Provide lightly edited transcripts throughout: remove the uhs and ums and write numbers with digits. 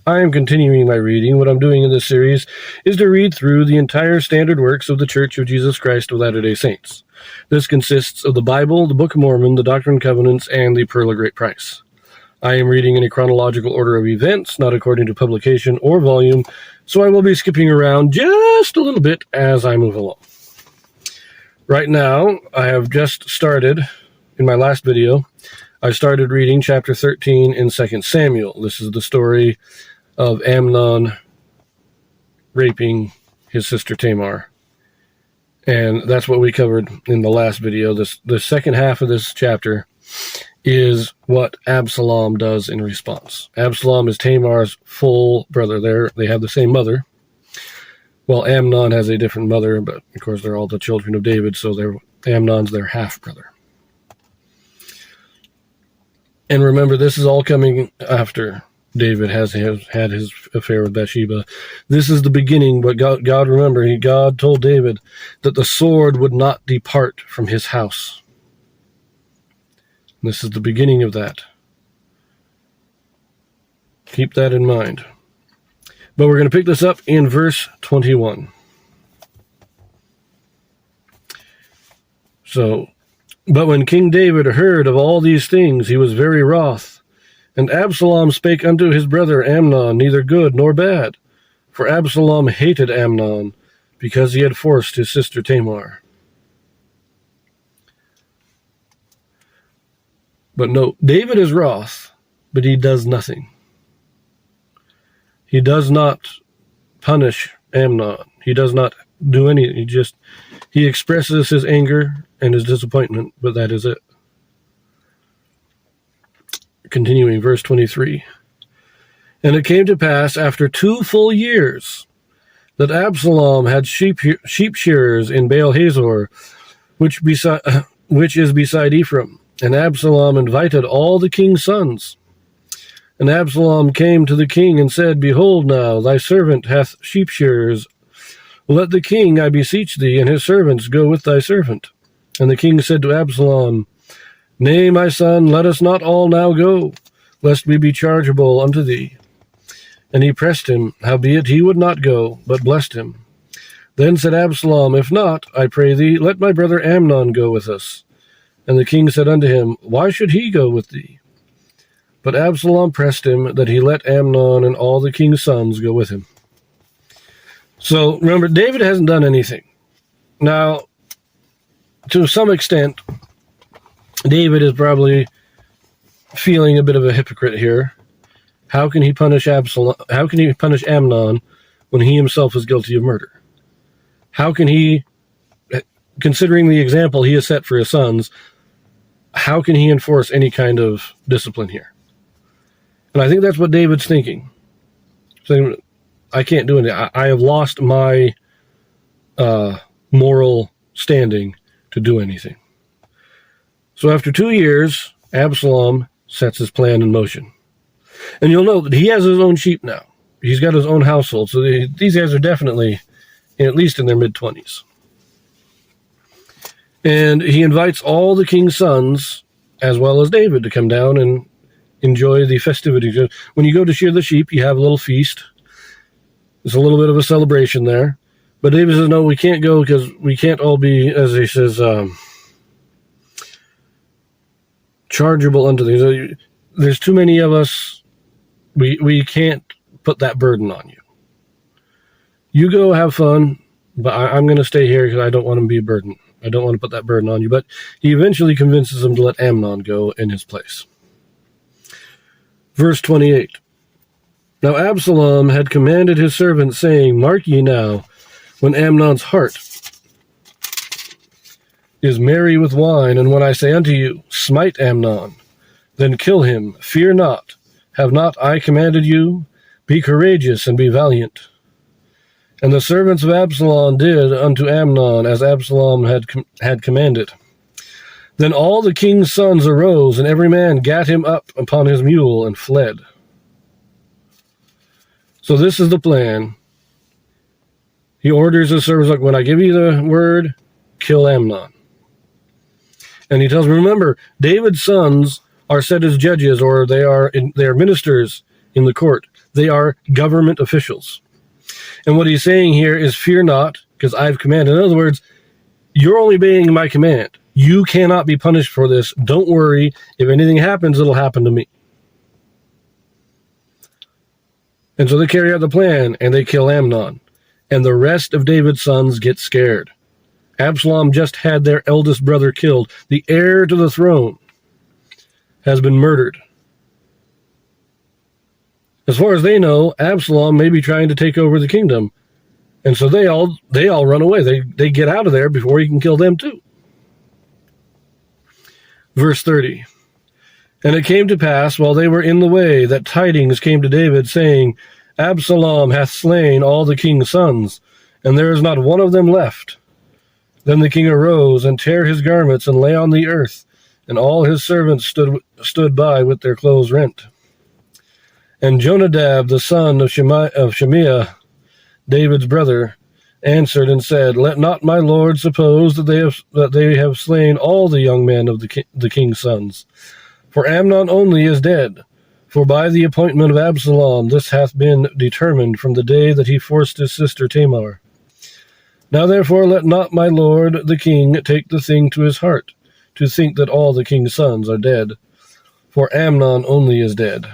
I am continuing my reading. What I'm doing in this series is to read through the entire standard works of the Church of Jesus Christ of Latter-day Saints. This consists of the Bible, the Book of Mormon, the Doctrine and Covenants, and the Pearl of Great Price. I am reading in a chronological order of events, not according to publication or volume, so I will be skipping around just a little bit as I move along. Right now, I have just started, in my last video, I started reading chapter 13 in 2 Samuel. This is the story of Amnon raping his sister Tamar. And that's what we covered in the last video. The second half of this chapter is what Absalom does in response. Absalom is Tamar's full brother. They have the same mother. Well, Amnon has a different mother, but of course they're all the children of David, so Amnon's their half-brother. And remember, this is all coming after David has had his affair with Bathsheba. This is the beginning, but God remember, God told David that the sword would not depart from his house. This is the beginning of that. Keep that in mind. But we're going to pick this up in verse 21. But when King David heard of all these things, he was very wroth. And Absalom spake unto his brother Amnon, neither good nor bad. For Absalom hated Amnon, because he had forced his sister Tamar. But no, David is wroth, but he does nothing. He does not punish Amnon. He does not do anything. He expresses his anger and his disappointment, but that is it. Continuing, verse 23. And it came to pass after 2 full years that Absalom had sheep shearers in Baal-Hazor, which is beside Ephraim. And Absalom invited all the king's sons. And Absalom came to the king and said, Behold now, thy servant hath sheep shearers. Let the king, I beseech thee, and his servants go with thy servant. And the king said to Absalom, Nay, my son, let us not all now go, lest we be chargeable unto thee. And he pressed him, howbeit he would not go, but blessed him. Then said Absalom, If not, I pray thee, let my brother Amnon go with us. And the king said unto him, Why should he go with thee? But Absalom pressed him, that he let Amnon and all the king's sons go with him. So, remember, David hasn't done anything. Now, to some extent, David is probably feeling a bit of a hypocrite here. How can he punish Absalom? How can he punish Amnon when he himself is guilty of murder? How can he, considering the example he has set for his sons, how can he enforce any kind of discipline here? And I think that's what David's thinking. Saying, I can't do anything. I have lost my moral standing to do anything. So after 2 years, Absalom sets his plan in motion. And you'll note that he has his own sheep now. He's got his own household. So these guys are definitely, at least in their mid-20s. And he invites all the king's sons, as well as David, to come down and enjoy the festivities. When you go to shear the sheep, you have a little feast. There's a little bit of a celebration there. But David says, no, we can't go because we can't all be, as he says, chargeable unto thee. There's too many of us. We can't put that burden on you. You go have fun, but I'm going to stay here because I don't want to be a burden. I don't want to put that burden on you. But he eventually convinces him to let Amnon go in his place. Verse 28. Now Absalom had commanded his servants, saying, Mark ye now, when Amnon's heart is merry with wine, and when I say unto you, Smite Amnon, then kill him, fear not. Have not I commanded you? Be courageous and be valiant. And the servants of Absalom did unto Amnon as Absalom had commanded. Then all the king's sons arose, and every man gat him up upon his mule and fled. So this is the plan. He orders his servants, look, when I give you the word, kill Amnon. And he tells them, remember, David's sons are set as judges, or they are ministers in the court. They are government officials. And what he's saying here is, fear not, because I've commanded. In other words, you're only obeying my command. You cannot be punished for this. Don't worry. If anything happens, it'll happen to me. And so they carry out the plan, and they kill Amnon. And the rest of David's sons get scared. Absalom just had their eldest brother killed. The heir to the throne has been murdered. As far as they know, Absalom may be trying to take over the kingdom. And so they all run away. They get out of there before he can kill them too. Verse 30. And it came to pass, while they were in the way, that tidings came to David, saying, Absalom hath slain all the king's sons, and there is not one of them left. Then the king arose, and tare his garments, and lay on the earth, and all his servants stood by with their clothes rent. And Jonadab, the son of Shemiah, David's brother, answered and said, Let not my lord suppose that they have slain all the young men of the king's sons. For Amnon only is dead. For by the appointment of Absalom this hath been determined from the day that he forced his sister Tamar. Now therefore let not my lord the king take the thing to his heart, to think that all the king's sons are dead. For Amnon only is dead.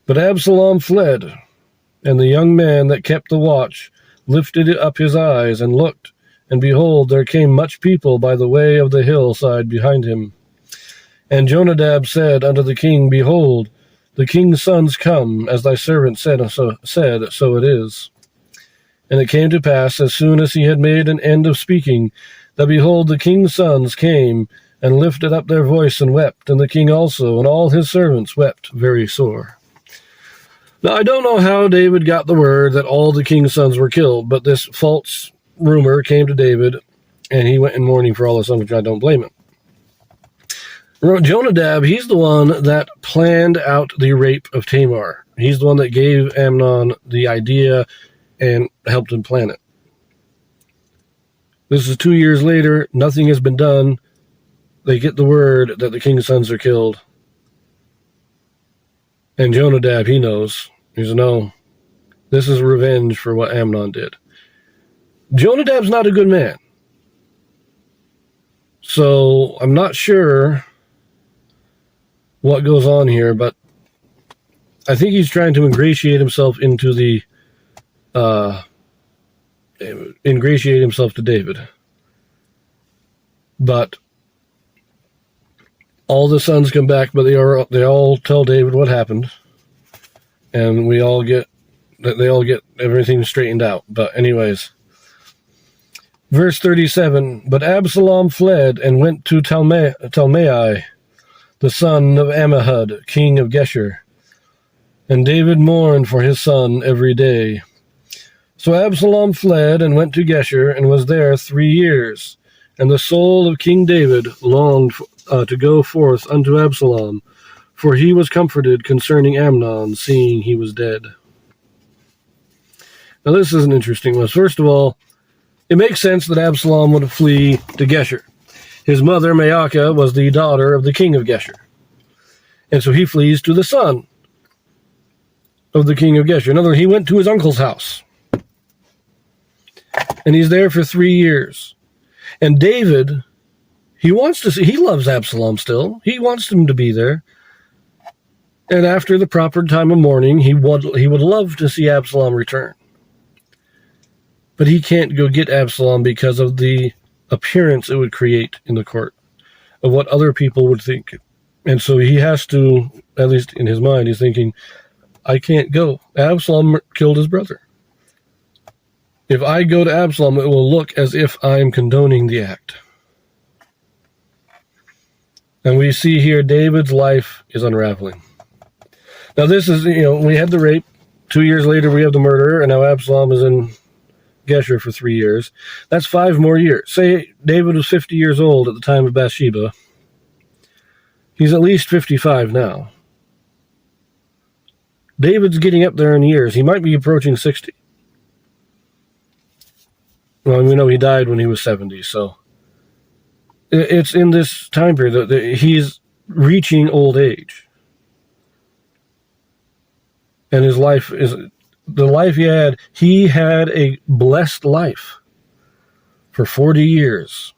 But Absalom fled, and the young man that kept the watch lifted up his eyes and looked, and behold, there came much people by the way of the hillside behind him. And Jonadab said unto the king, Behold, the king's sons come, as thy servant said, so it is. And it came to pass, as soon as he had made an end of speaking, that behold, the king's sons came, and lifted up their voice and wept, and the king also, and all his servants wept very sore. Now, I don't know how David got the word that all the king's sons were killed, but this false rumor came to David, and he went in mourning for all his sons, which I don't blame him. Jonadab, he's the one that planned out the rape of Tamar. He's the one that gave Amnon the idea and helped him plan it. This is 2 years later. Nothing has been done. They get the word that the king's sons are killed. And Jonadab, he knows. He says, no, this is revenge for what Amnon did. Jonadab's not a good man. So I'm not sure what goes on here, but I think he's trying to ingratiate himself into ingratiate himself to David. But all the sons come back, but they all tell David what happened, and they all get everything straightened out. But anyways, verse 37, But Absalom fled and went to Talmai, the son of Ammihud, king of Geshur. And David mourned for his son every day. So Absalom fled and went to Geshur, and was there 3 years. And the soul of King David longed to go forth unto Absalom, for he was comforted concerning Amnon, seeing he was dead. Now this is an interesting one. First of all, it makes sense that Absalom would flee to Geshur. His mother, Maacah, was the daughter of the king of Geshur. And so he flees to the son of the king of Geshur. In other words, he went to his uncle's house. And he's there for 3 years. And David, he loves Absalom still. He wants him to be there. And after the proper time of mourning, he would love to see Absalom return. But he can't go get Absalom because of the appearance it would create in the court of what other people would think. And so he has to, at least in his mind, he's thinking, I can't go. Absalom killed his brother. If I go to Absalom, it will look as if I'm condoning the act. And we see here David's life is unraveling. Now this is, we had the rape. 2 years later, we have the murder, and now Absalom is in Geshur for 3 years. That's 5 more years. Say David was 50 years old at the time of Bathsheba. He's at least 55 now. David's getting up there in years. He might be approaching 60. Well, we know he died when he was 70, so it's in this time period that he's reaching old age. And his life is the life he had a blessed life for 40 years.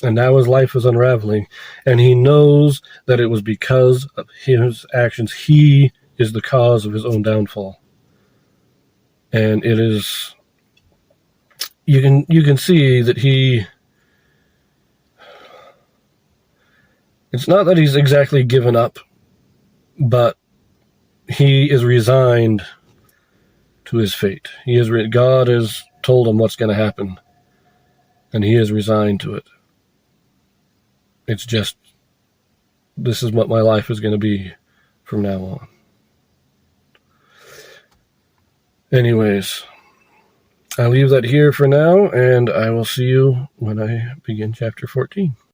And now his life is unraveling. And he knows that it was because of his actions. He is the cause of his own downfall. And it is, you can see that it's not that he's exactly given up, but he is resigned to his fate. God has told him what's going to happen, and he is resigned to it. It's just, this is what my life is going to be from now on. Anyways, I leave that here for now, and I will see you when I begin chapter 14.